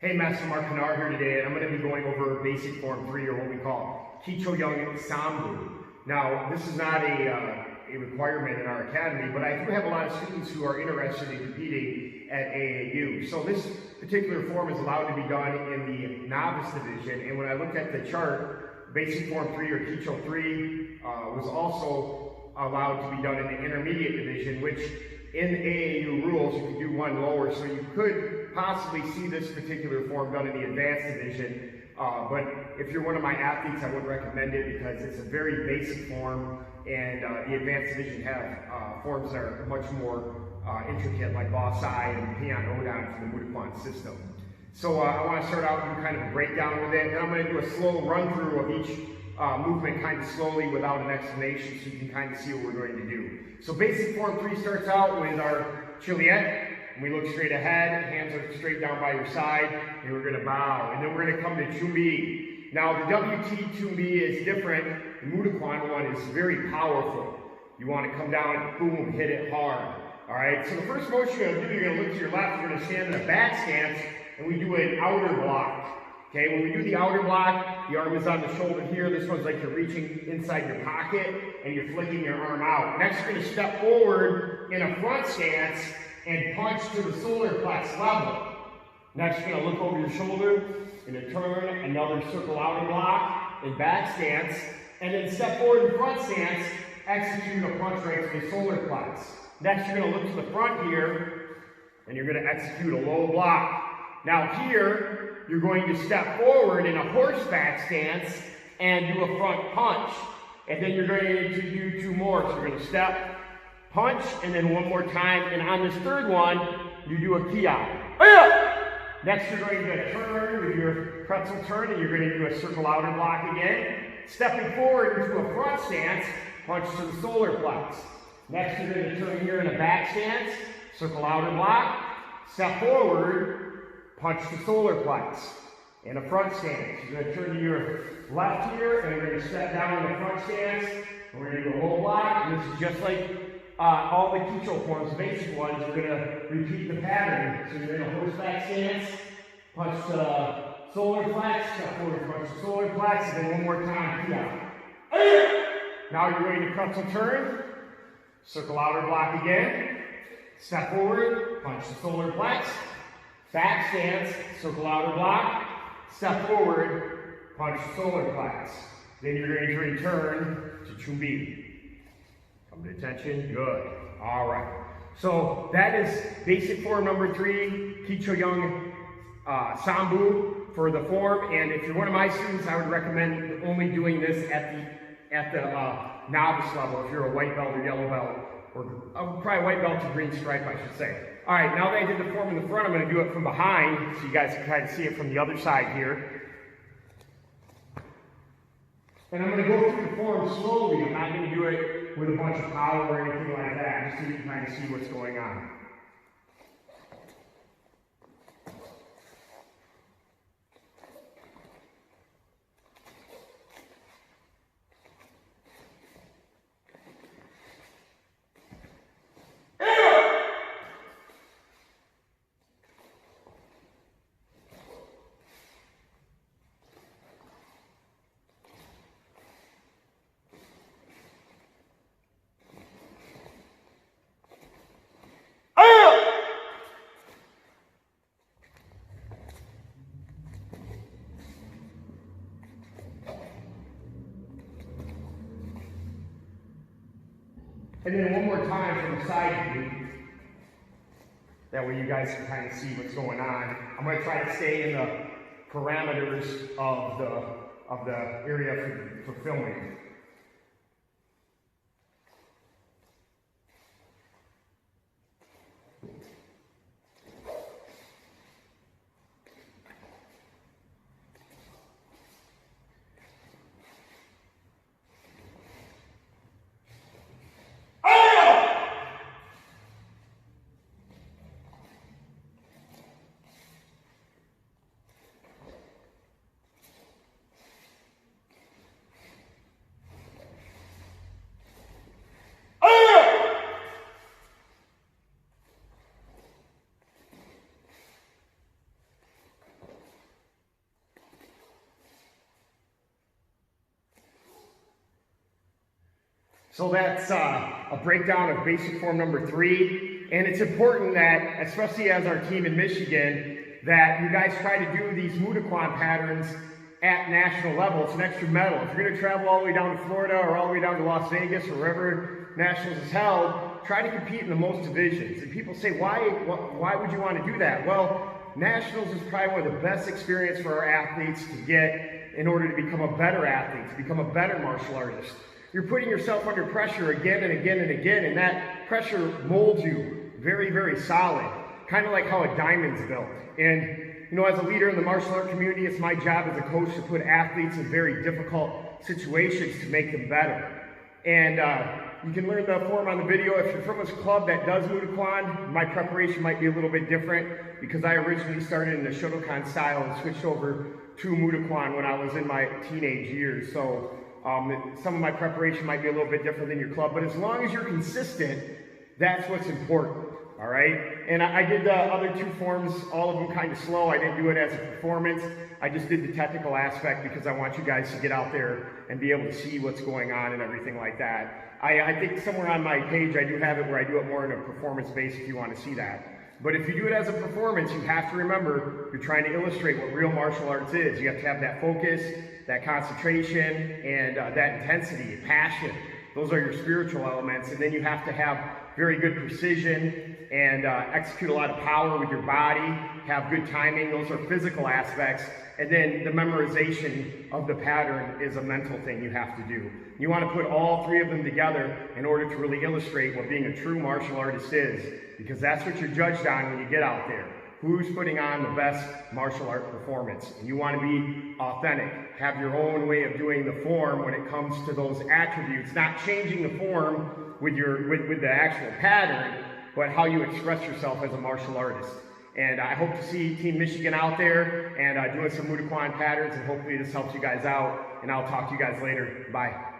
Hey, Master Mark Kanaar here today, and I'm going to be going over basic form 3, or what we call Kee Cho Hyung Sambu. Now, this is not a requirement in our academy, but I do have a lot of students who are interested in competing at AAU. So this particular form is allowed to be done in the novice division, and when I looked at the chart, basic form 3 or Kee Cho 3 was also allowed to be done in the intermediate division, which in AAU rules, you can do one lower, so you could possibly see this particular form done in the advanced division. But if you're one of my athletes, I wouldn't recommend it because it's a very basic form, and the advanced division have forms that are much more intricate, like Boss I and Peon Odon from the Kwan system. So I want to start out and do kind of a breakdown with it, and I'm going to do a slow run through of each movement kind of slowly without an explanation, so you can kind of see what we're going to do. So basic form 3 starts out with our chiliette. We look straight ahead, hands are straight down by your side, and we're going to bow. And then we're going to come to chumbi. Now the WT chumbi is different. The Kwan one is very powerful. You want to come down, boom, hit it hard. All right, so the first motion you're going to do, you're going to look to your left, you're going to stand in a back stance, and we do an outer block. Okay, when we do the outer block, the arm is on the shoulder here. This one's like you're reaching inside your pocket and you're flicking your arm out. Next, you're going to step forward in a front stance and punch to the solar plex level. Next, you're going to look over your shoulder, you're going to turn another circle outer block in back stance, and then step forward in front stance, execute a punch right to the solar plex. Next, you're going to look to the front here, and you're going to execute a low block. Now here, you're going to step forward in a horseback stance and do a front punch. And then you're going to do 2 more. So you're going to step, punch, and then 1 more time. And on this third one, you do a key out. Next, you're going to turn with your pretzel turn, and you're going to do a circle outer block again. Stepping forward into a front stance, punch to the solar plex. Next, you're going to turn here in a back stance, circle outer block, step forward, punch the solar plex. In a front stance, you're going to turn to your left here, and you're going to step down in the front stance. And we're going to do a low block. And this is just like all the Kee Cho forms, the basic ones. We're going to repeat the pattern. So you're in a horseback stance, punch the solar plex, step forward, punch the solar plex, and then 1 more time, key out. Now you're going to pretzel turn, circle outer block again, step forward, punch the solar plex. Back stance, circle outer block, step forward, punch solar plex. Then you're going to return to chumbi. Come to attention, good. All right. So that is basic form number 3, Kee Cho Hyung Sambu for the form. And if you're one of my students, I would recommend only doing this at the novice level. If you're a white belt or yellow belt, or probably white belt to green stripe, I should say. All right, now that I did the form in the front, I'm going to do it from behind, so you guys can kind of see it from the other side here. And I'm going to go through the form slowly. I'm not going to do it with a bunch of power or anything like that, just so you can kind of see what's going on. And then 1 more time from the side view. That way you guys can kind of see what's going on. I'm going to try to stay in the parameters of the area for filming. So that's a breakdown of basic form number 3. And it's important that, especially as our team in Michigan, that you guys try to do these Kwan patterns at national level. It's an extra medal. If you're going to travel all the way down to Florida or all the way down to Las Vegas or wherever nationals is held, try to compete in the most divisions. And people say, why would you want to do that? Well, nationals is probably one of the best experience for our athletes to get in order to become a better athlete, to become a better martial artist. You're putting yourself under pressure again and again and again, and that pressure molds you very, very solid, kind of like how a diamond's built. And you know, as a leader in the martial art community, it's my job as a coach to put athletes in very difficult situations to make them better. And you can learn the form on the video. If you're from a club that does Kwan, my preparation might be a little bit different because I originally started in the Shotokan style and switched over to Kwan when I was in my teenage years. So some of my preparation might be a little bit different than your club, but as long as you're consistent, that's what's important. All right, and I did the other 2 forms, all of them kind of slow. I didn't do it as a performance. I just did the technical aspect because I want you guys to get out there and be able to see what's going on and everything like that. I think somewhere on my page I do have it where I do it more in a performance base if you want to see that. But if you do it as a performance, you have to remember you're trying to illustrate what real martial arts is. You have to have that focus, that concentration, and that intensity, passion. Those are your spiritual elements. And then you have to have very good precision and execute a lot of power with your body, have good timing. Those are physical aspects. And then the memorization of the pattern is a mental thing you have to do. You want to put all 3 of them together in order to really illustrate what being a true martial artist is, because that's what you're judged on when you get out there. Who's putting on the best martial art performance? And you want to be authentic, have your own way of doing the form when it comes to those attributes, not changing the form with the actual pattern, but how you express yourself as a martial artist. And I hope to see Team Michigan out there and doing some Kwan patterns, and hopefully this helps you guys out. And I'll talk to you guys later. Bye.